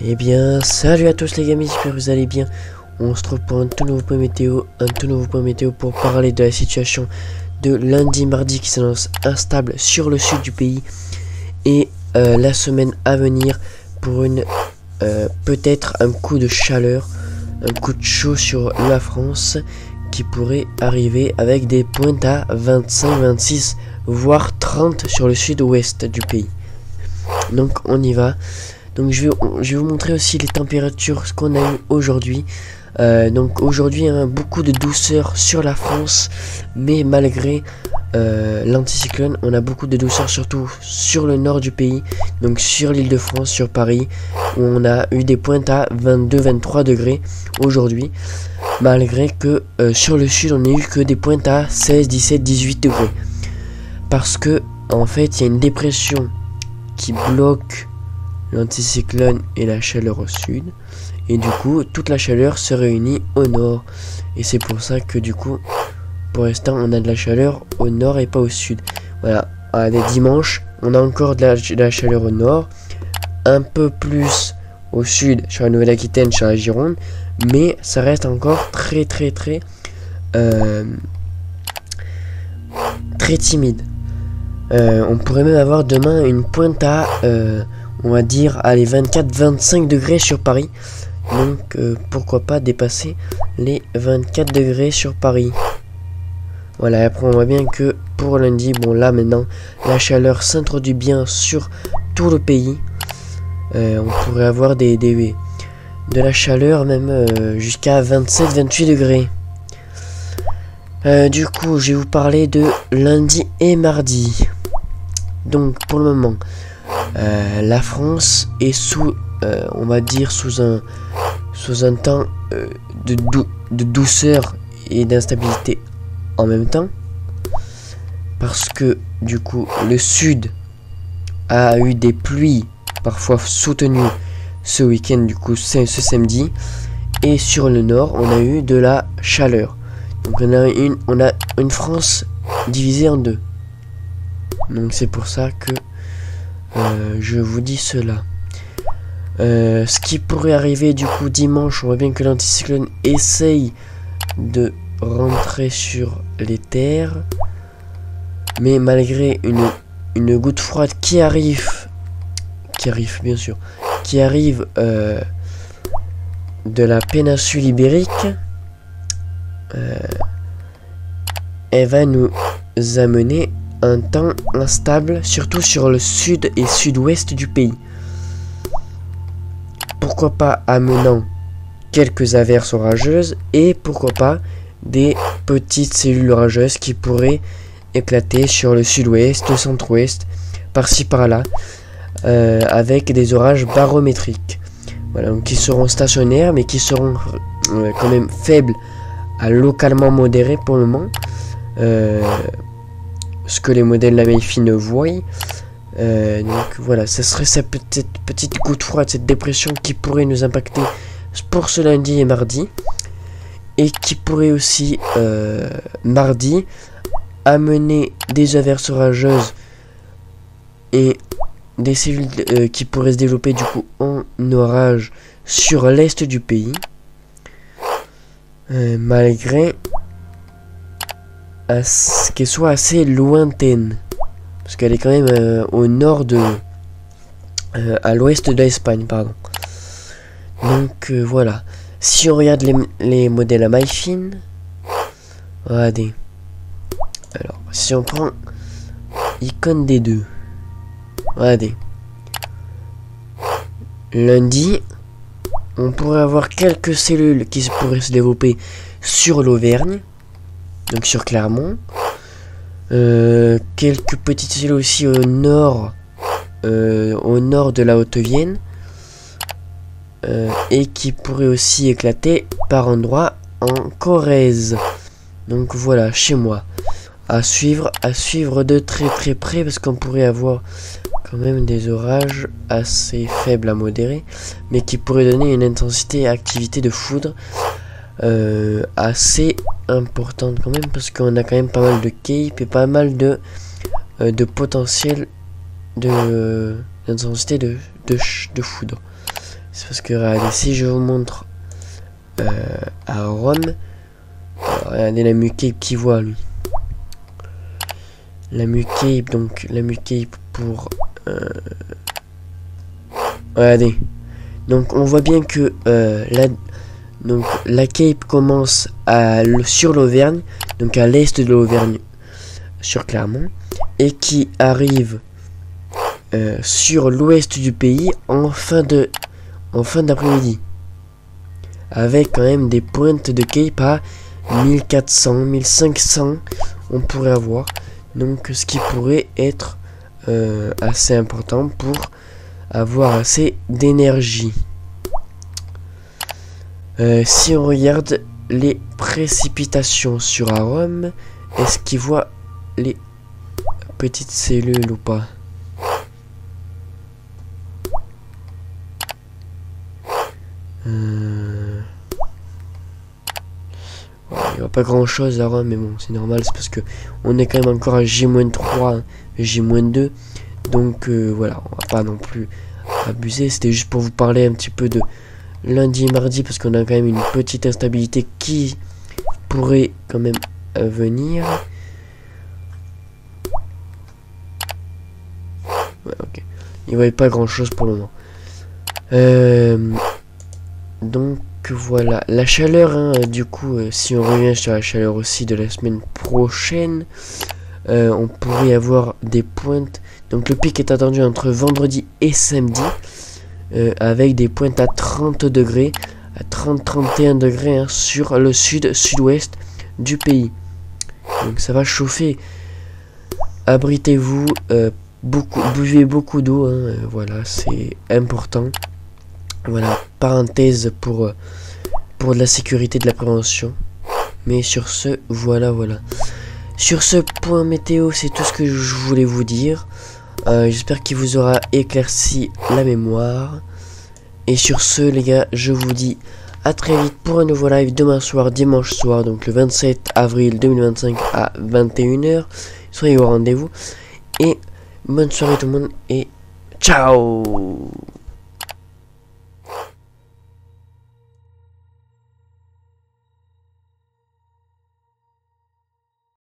Eh bien, salut à tous les amis, j'espère que vous allez bien. On se retrouve pour un tout nouveau point météo pour parler de la situation de lundi, mardi qui s'annonce instable sur le sud du pays et la semaine à venir pour une peut-être un coup de chaleur, un coup de chaud sur la France qui pourrait arriver avec des pointes à 25, 26 voire 30 sur le sud-ouest du pays. Donc on y va. Donc je vais vous montrer aussi les températures, ce qu'on a eu aujourd'hui. Donc aujourd'hui, beaucoup de douceur sur la France, mais malgré l'anticyclone, on a beaucoup de douceur surtout sur le nord du pays, donc sur l'île de France, sur Paris, où on a eu des pointes à 22-23 degrés aujourd'hui, malgré que sur le sud, on n'a eu que des pointes à 16, 17, 18 degrés. Parce que en fait, il y a une dépression qui bloque l'anticyclone et la chaleur au sud, et du coup toute la chaleur se réunit au nord, et c'est pour ça que du coup pour l'instant on a de la chaleur au nord et pas au sud. Voilà, des dimanches on a encore de la chaleur au nord, un peu plus au sud sur la Nouvelle-Aquitaine, sur la Gironde, mais ça reste encore très timide. On pourrait même avoir demain une pointe à on va dire allez 24-25 degrés sur Paris. Donc pourquoi pas dépasser les 24 degrés sur Paris. Voilà, après on voit bien que pour lundi, bon là maintenant la chaleur s'introduit bien sur tout le pays. On pourrait avoir de la chaleur même jusqu'à 27-28 degrés. Du coup je vais vous parler de lundi et mardi. Donc pour le moment la France est sous on va dire sous un temps de douceur et d'instabilité en même temps, parce que du coup le sud a eu des pluies parfois soutenues ce week-end, du coup ce samedi, et sur le nord on a eu de la chaleur. Donc on a une France divisée en deux. Donc c'est pour ça que je vous dis cela. Ce qui pourrait arriver du coup dimanche, on voit bien que l'anticyclone essaye de rentrer sur les terres, mais malgré une goutte froide qui arrive bien sûr, qui arrive de la péninsule ibérique, elle va nous amener un temps instable, surtout sur le sud et sud-ouest du pays. Pourquoi pas amenant quelques averses orageuses, et pourquoi pas des petites cellules orageuses qui pourraient éclater sur le sud-ouest, le centre-ouest, par-ci par-là, avec des orages barométriques. Voilà, donc qui seront stationnaires, mais qui seront quand même faibles à localement modérés pour le moment. Ce que les modèles MAIFI ne voient. Donc voilà, ce serait cette petite goutte froide, cette dépression qui pourrait nous impacter pour ce lundi et mardi, et qui pourrait aussi mardi amener des averses orageuses et des cellules qui pourraient se développer du coup en orage sur l'est du pays, malgré qu'elle soit assez lointaine, parce qu'elle est quand même au nord à l'ouest de l'Espagne, pardon. Donc voilà. Si on regarde les modèles à MAIFI, regardez. Alors, si on prend icône des deux, regardez. Lundi, on pourrait avoir quelques cellules qui pourraient se développer sur l'Auvergne, donc sur Clermont. Quelques petites cellules aussi au nord de la Haute-Vienne, et qui pourraient aussi éclater par endroits en Corrèze. Donc voilà, chez moi, à suivre de très près, parce qu'on pourrait avoir quand même des orages assez faibles à modérés, mais qui pourraient donner une intensité et activité de foudre assez importante quand même, parce qu'on a quand même pas mal de cape et pas mal de potentiel d'intensité de foudre. C'est parce que regardez, si je vous montre à Rome, regardez la Mucape qui voit lui. La Mucape, donc la Mucape pour regardez. Donc on voit bien que la Cape commence sur l'Auvergne, donc à l'est de l'Auvergne, sur Clermont, et qui arrive sur l'ouest du pays en fin d'après-midi, avec quand même des pointes de Cape à 1400, 1500, on pourrait avoir, donc ce qui pourrait être assez important pour avoir assez d'énergie. Si on regarde les précipitations sur Rome, est-ce qu'il voit les petites cellules ou pas? Il n'y a pas grand chose à Rome, mais bon, c'est normal, c'est parce que on est quand même encore à J-3, J-2, donc voilà, on va pas non plus abuser. C'était juste pour vous parler un petit peu de lundi et mardi, parce qu'on a quand même une petite instabilité qui pourrait quand même venir. Ouais, ok. Il ne voyait pas grand chose pour le moment. Donc voilà, la chaleur, hein, du coup, si on revient sur la chaleur aussi de la semaine prochaine, on pourrait avoir des pointes. Donc le pic est attendu entre vendredi et samedi, avec des pointes à 30 degrés, à 30-31 degrés, hein, sur le sud-ouest du pays. Donc ça va chauffer. Abritez-vous, buvez beaucoup d'eau, hein, voilà, c'est important. Voilà, parenthèse pour de la sécurité, de la prévention. Mais sur ce, voilà. Sur ce point météo, c'est tout ce que je voulais vous dire. J'espère qu'il vous aura éclairci la mémoire. Et sur ce, les gars, je vous dis à très vite pour un nouveau live demain soir, dimanche soir, donc le 27 avril 2025 à 21 h. Soyez au rendez-vous. Et bonne soirée tout le monde et ciao!